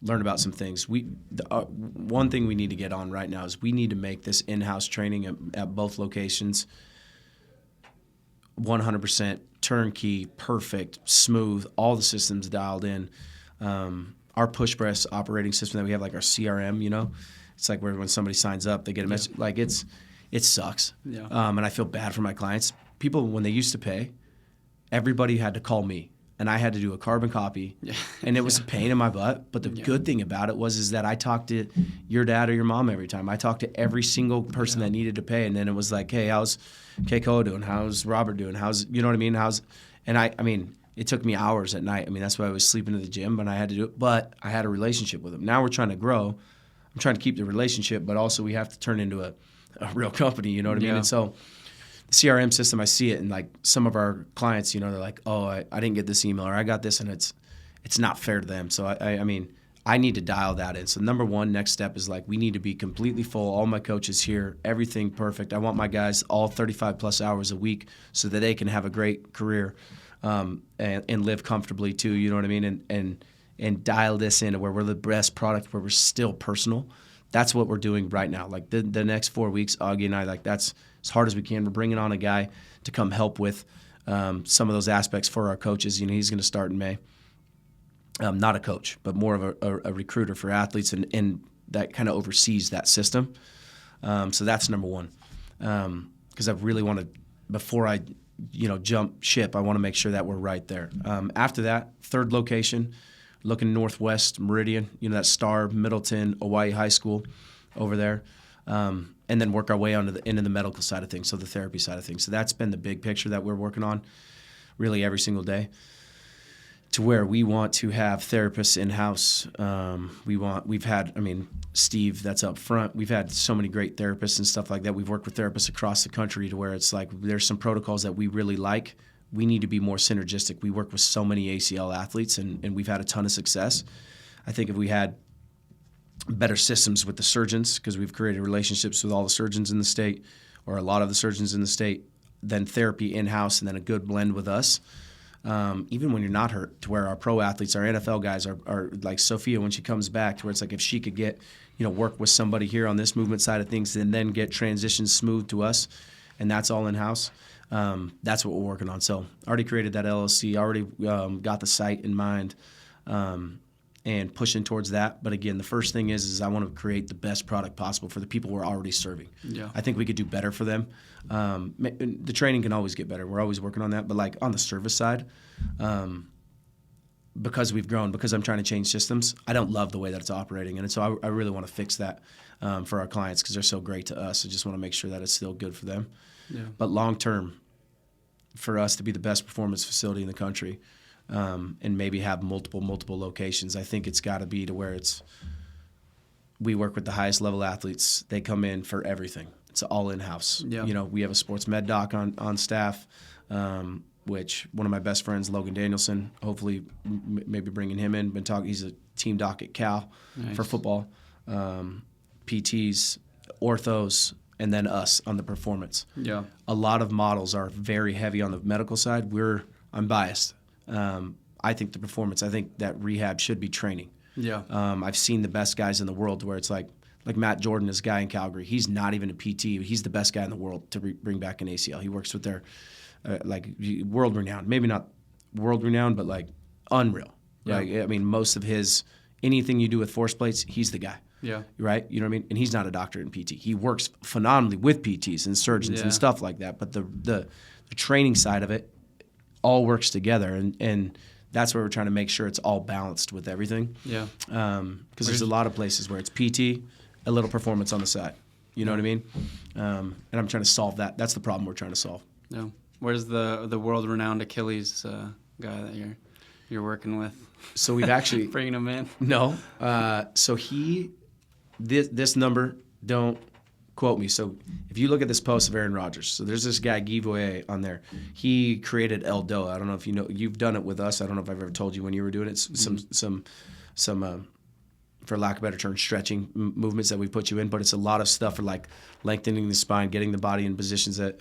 S1: Learn about some things. One thing we need to get on right now is we need to make this in-house training at both locations 100% turnkey, perfect, smooth, all the systems dialed in. Our push press operating system that we have, like our CRM, you know, it's like where when somebody signs up, they get a message. Like it sucks. Yeah. And I feel bad for my clients. People, when they used to pay, everybody had to call me, and I had to do a carbon copy, and it was a pain in my butt. But the good thing about it is that I talked to your dad or your mom every time. I talked to every single person that needed to pay, and then it was like, hey, how's Kekoa doing? How's Robert doing? How's, you know what I mean? And I mean, it took me hours at night. I mean, that's why I was sleeping in the gym, but I had to do it. But I had a relationship with him. Now we're trying to grow. I'm trying to keep the relationship, but also we have to turn into a real company, you know what I mean? And so the CRM system, I see it, and like some of our clients, you know, they're like, oh, I didn't get this email, or I got this, and it's not fair to them. So I mean, I need to dial that in. So number one, next step is like we need to be completely full. All my coaches here, everything perfect. I want my guys all 35 plus hours a week so that they can have a great career and live comfortably too. You know what I mean? And dial this into where we're the best product, where we're still personal. That's what we're doing right now. Like the next 4 weeks, Augie and I, like that's as hard as we can. We're bringing on a guy to come help with some of those aspects for our coaches. You know, he's going to start in May. Not a coach, but more of a recruiter for athletes, and that kind of oversees that system. So that's number one. Because I really want to, before I, jump ship, I want to make sure that we're right there. After that, third location, looking northwest Meridian, that Star, Middleton, Hawaii High School over there. And then work our way into the medical side of things, so the therapy side of things. So that's been the big picture that we're working on really every single day, to where we want to have therapists in-house. We've had, Steve, that's up front. We've had so many great therapists and stuff like that. We've worked with therapists across the country to where it's like there's some protocols that we really like. We need to be more synergistic. We work with so many ACL athletes, and we've had a ton of success. I think if we had better systems with the surgeons, because we've created relationships with all the surgeons in the state, or a lot of the surgeons in the state, then therapy in-house, and then a good blend with us. Even when you're not hurt, to where our pro athletes, our NFL guys are like Sophia when she comes back, to where it's like if she could get, work with somebody here on this movement side of things and then get transitions smooth to us, and that's all in-house. That's what we're working on. So already created that LLC, already got the site in mind, and pushing towards that. But again, the first thing is I want to create the best product possible for the people we're already serving. Yeah. I think we could do better for them. The training can always get better. We're always working on that. But like on the service side, because we've grown, because I'm trying to change systems, I don't love the way that it's operating. And so I really want to fix that for our clients, because they're so great to us. I just want to make sure that it's still good for them. Yeah. But long term, for us to be the best performance facility in the country, and maybe have multiple locations, I think it's got to be to where we work with the highest level athletes. They come in for everything. It's all in-house. Yeah. We have a sports med doc on staff, which one of my best friends, Logan Danielson, hopefully maybe bringing him in. Been talking. He's a team doc at Cal for football, PTs, orthos, and then us on the performance. Yeah. A lot of models are very heavy on the medical side. I'm biased. I think I think that rehab should be training. Yeah. I've seen the best guys in the world where it's like Matt Jordan, this guy in Calgary. He's not even a PT. He's the best guy in the world to bring back an ACL. He works with their world renowned, maybe not world renowned, but like unreal. Yeah. Like, most of anything you do with force plates, he's the guy. Yeah. Right? You know what I mean? And he's not a doctor in PT. He works phenomenally with PTs and surgeons and stuff like that. But the training side of it all works together, and that's where we're trying to make sure it's all balanced with everything. Yeah. Because there's a lot of places where it's PT, a little performance on the side. You know what I mean? And I'm trying to solve that. That's the problem we're trying to solve. Yeah.
S2: Where's the world-renowned Achilles guy that you're working with?
S1: So we've actually
S2: bringing him in.
S1: No. So this number, don't quote me. So if you look at this post of Aaron Rodgers, so there's this guy, Guy Voyer, on there. He created Eldoa. I don't know if you know. You've done it with us. I don't know if I've ever told you when you were doing it. Some for lack of a better term, stretching movements that we put you in. But it's a lot of stuff for like lengthening the spine, getting the body in positions that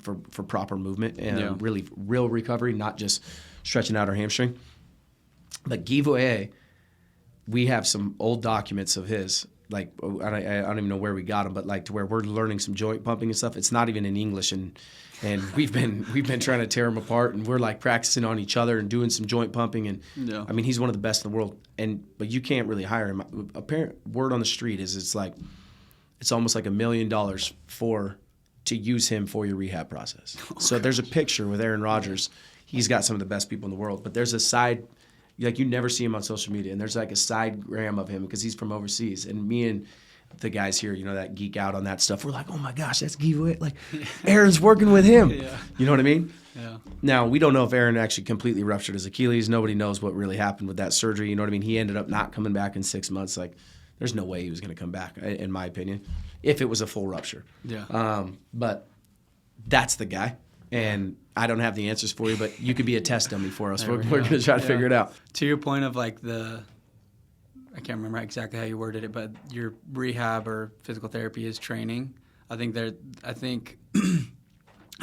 S1: for proper movement and really real recovery, not just stretching out our hamstring. But Guy Voyer, we have some old documents of his. Like, I don't even know where we got them, but like to where we're learning some joint pumping and stuff. It's not even in English, and we've been trying to tear them apart, and we're like practicing on each other and doing some joint pumping. And he's one of the best in the world. But you can't really hire him. Apparent word on the street is it's almost like $1 million to use him for your rehab process. So there's a picture with Aaron Rodgers. He's got some of the best people in the world, but there's a side. Like, you never see him on social media, and there's like a side gram of him because he's from overseas. And me and the guys here, that geek out on that stuff, we're like, oh my gosh, that's giveaway. Like, Aaron's working with him.
S2: Yeah.
S1: You know what I mean?
S2: Yeah.
S1: Now, we don't know if Aaron actually completely ruptured his Achilles. Nobody knows what really happened with that surgery. You know what I mean? He ended up not coming back in 6 months. Like, there's no way he was going to come back, in my opinion, if it was a full rupture.
S2: Yeah.
S1: But that's the guy. And I don't have the answers for you, but you could be a test dummy for us. We're going to try to figure it out.
S2: To your point of like I can't remember exactly how you worded it, but your rehab or physical therapy is training. I think I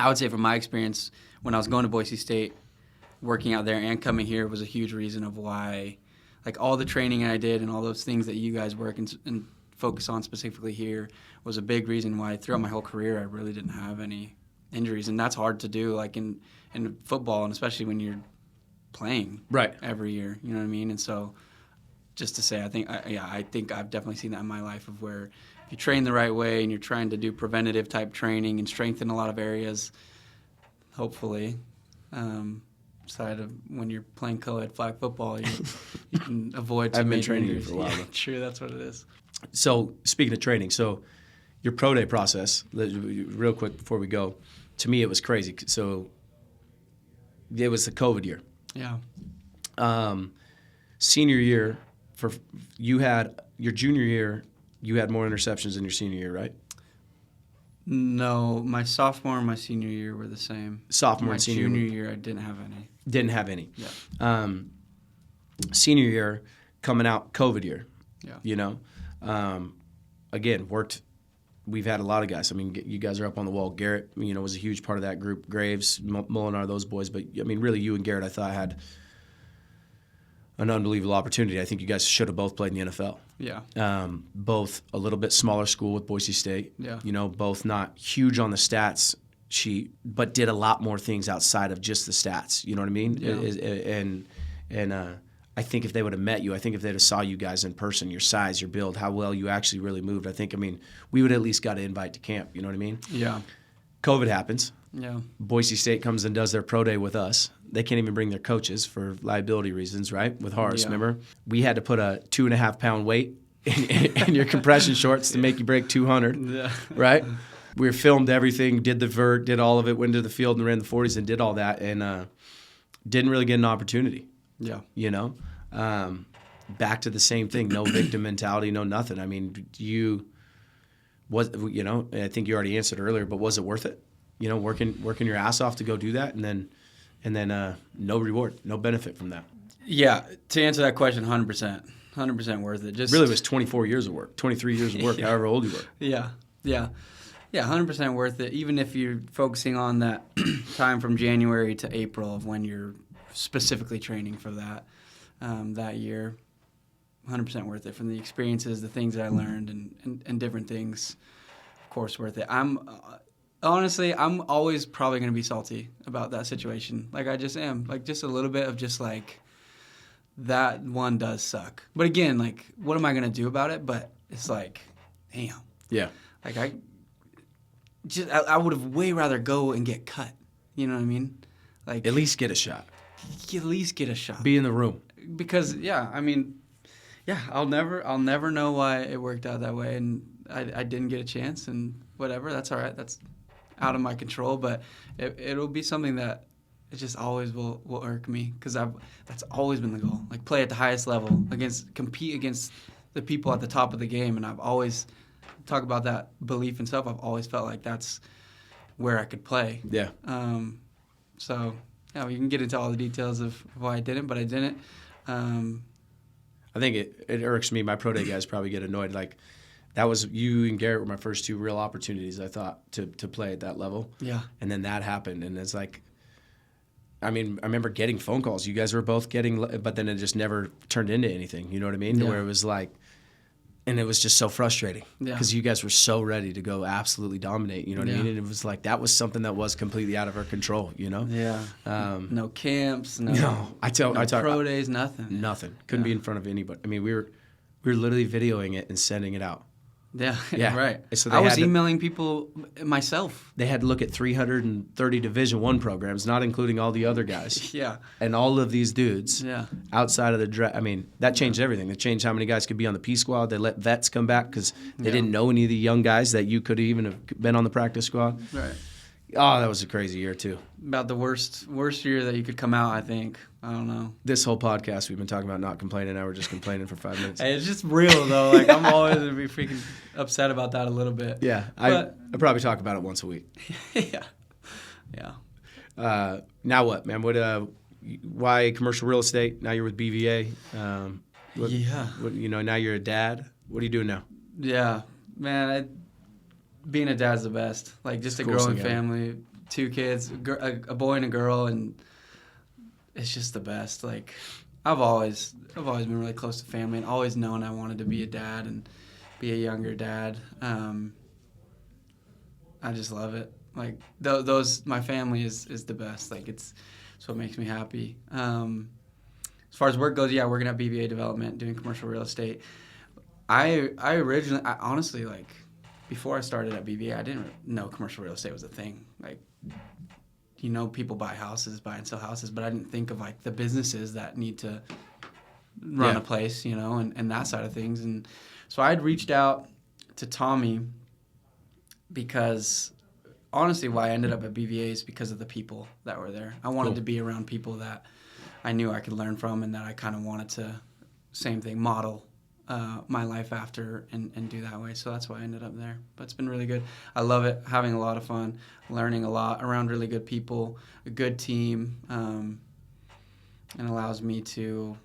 S2: would say from my experience when I was going to Boise State, working out there and coming here was a huge reason of why, like all the training I did and all those things that you guys work and focus on specifically here was a big reason why throughout my whole career I really didn't have any injuries. And that's hard to do, like in football, and especially when you're playing every year, you know what I mean? And so just to say, I think I've definitely seen that in my life of where if you train the right way and you're trying to do preventative type training and strengthen a lot of areas, hopefully, side of when you're playing co-ed flag football, you can avoid some major injuries.
S1: I've been training for a while.
S2: True, that's what it is.
S1: So speaking of training, so your pro day process, real quick before we go, to me it was crazy. So it was the COVID year.
S2: Yeah.
S1: Senior year, you had your junior year, you had more interceptions than your senior year, right?
S2: No, my sophomore and my senior year were the same.
S1: Sophomore and senior
S2: junior year, I didn't have any.
S1: Didn't have any.
S2: Yeah.
S1: Senior year, coming out, COVID year.
S2: Yeah.
S1: Again, worked. We've had a lot of guys. I mean, you guys are up on the wall. Garrett, was a huge part of that group. Graves, Molinar, those boys. But, I mean, really, you and Garrett, I thought, had an unbelievable opportunity. I think you guys should have both played in the NFL.
S2: Yeah.
S1: Both a little bit smaller school with Boise State.
S2: Yeah.
S1: Both not huge on the stats sheet, but did a lot more things outside of just the stats. You know what I mean?
S2: Yeah.
S1: I think if they would have met you, I think if they'd have saw you guys in person, your size, your build, how well you actually really moved, we would at least got an invite to camp. You know what I mean?
S2: Yeah.
S1: COVID happens.
S2: Yeah.
S1: Boise State comes and does their pro day with us. They can't even bring their coaches for liability reasons, right? With Horace, remember? We had to put a 2.5-pound weight in your compression shorts to make you break 200, right? We filmed everything, did the vert, did all of it, went to the field and ran the 40s and did all that, and didn't really get an opportunity.
S2: Yeah.
S1: Back to the same thing, no victim mentality, no nothing. I mean, I think you already answered earlier, but was it worth it? Working your ass off to go do that, and then no reward, no benefit from that.
S2: Yeah, to answer that question, 100% worth it. Just
S1: really, it was 24 years of work, 23 years of work, however old you were.
S2: Yeah, 100% worth it. Even if you're focusing on that time from January to April of when you're specifically training for that year, 100% worth it. From the experiences, the things that I learned, and different things, of course, worth it. Honestly, I'm always probably going to be salty about that situation. Like, I just am. Like, just a little bit of just, like, that one does suck. But again, like, what am I going to do about it? But it's like, damn.
S1: Yeah.
S2: Like, I would have way rather go and get cut. You know what I mean? Like,
S1: at least get a shot.
S2: At least get a shot.
S1: Be in the room.
S2: Because, I'll never know why it worked out that way. And I didn't get a chance, and whatever. That's all right. That's out of my control, but it'll be something that it just always will irk me, because that's always been the goal. Like, play at the highest level, compete against the people at the top of the game, and I've always talk about that belief in self. I've always felt like that's where I could play.
S1: Yeah.
S2: So yeah, we can get into all the details of why I didn't, but I didn't.
S1: I think it irks me. My pro day guys probably get annoyed. Like, that was, you and Garrett were my first two real opportunities, I thought, to play at that level.
S2: Yeah.
S1: And then that happened, and it's like, I mean, I remember getting phone calls. You guys were both getting, but then it just never turned into anything. You know what I mean?
S2: Yeah.
S1: Where it was like, and it was just so frustrating, because you guys were so ready to go absolutely dominate. You know what I mean? And it was like, that was something that was completely out of our control.
S2: Yeah. No camps. No pro days. Nothing.
S1: Nothing. Couldn't be in front of anybody. I mean, we were literally videoing it and sending it out.
S2: Yeah,
S1: Yeah.
S2: right.
S1: So
S2: I was emailing people myself.
S1: They had to look at 330 Division I programs, not including all the other guys.
S2: Yeah.
S1: And all of these dudes outside of the draft. I mean, that changed everything. It changed how many guys could be on the P squad. They let vets come back because they didn't know any of the young guys that you could even have been on the practice squad.
S2: Right.
S1: Oh, that was a crazy year, too.
S2: About the worst year that you could come out, I think. I don't know.
S1: This whole podcast, we've been talking about not complaining. Now we're just complaining for 5 minutes.
S2: Hey, it's just real, though. Like, I'm always going to be freaking upset about that a little bit.
S1: Yeah. I probably talk about it once a week.
S2: Yeah. Yeah.
S1: Now what, man? Why commercial real estate? Now you're with BVA. Now you're a dad. What are you doing now?
S2: Yeah. Man, being a dad's the best. Like, just a growing family, 2 kids, a boy and a girl, and it's just the best. Like, I've always been really close to family and always known I wanted to be a dad and be a younger dad. I just love it. Like, my family is the best. Like, it's what makes me happy. As far as work goes, working at BVA Development, doing commercial real estate. I honestly, like, before I started at BVA, I didn't know commercial real estate was a thing. Like, people buy and sell houses, but I didn't think of, like, the businesses that need to run a place, and that side of things. And so I had reached out to Tommy because, honestly, why I ended up at BVA is because of the people that were there. I wanted to be around people that I knew I could learn from and that I kind of wanted to, same thing, model my life after and do that way. So that's why I ended up there. But it's been really good. I love it, having a lot of fun, learning a lot around really good people, a good team, and allows me to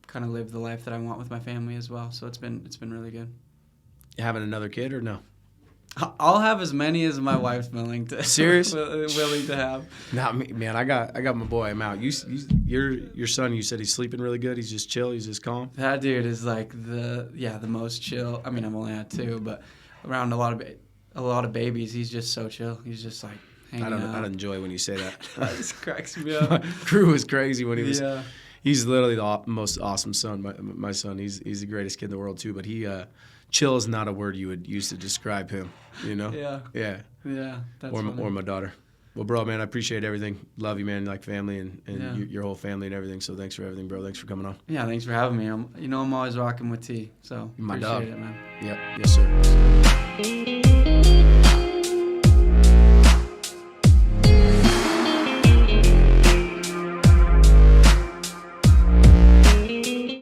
S2: kind of live the life that I want with my family as well. So it's been really good.
S1: You having another kid or no?
S2: I'll have as many as my wife's willing to.
S1: Serious?
S2: willing to have.
S1: Not me, man. I got my boy. I'm out. Your son. You said he's sleeping really good. He's just chill. He's just calm.
S2: That dude is like the most chill. I mean, I'm only at 2, but around a lot of babies, he's just so chill. He's just like hanging out.
S1: I don't enjoy when you say that.
S2: That just cracks me up.
S1: Crew was crazy when he was.
S2: Yeah.
S1: He's literally the most awesome son. My son. He's the greatest kid in the world too. But he. Chill is not a word you would use to describe him, Yeah.
S2: Yeah. That's
S1: or my daughter. Well, bro, man, I appreciate everything. Love you, man. Like family and your whole family and everything. So thanks for everything, bro. Thanks for coming on.
S2: Yeah, thanks for having me. I'm always rocking with T. So
S1: my
S2: appreciate
S1: dog.
S2: it, man.
S1: Yep. Yes, sir.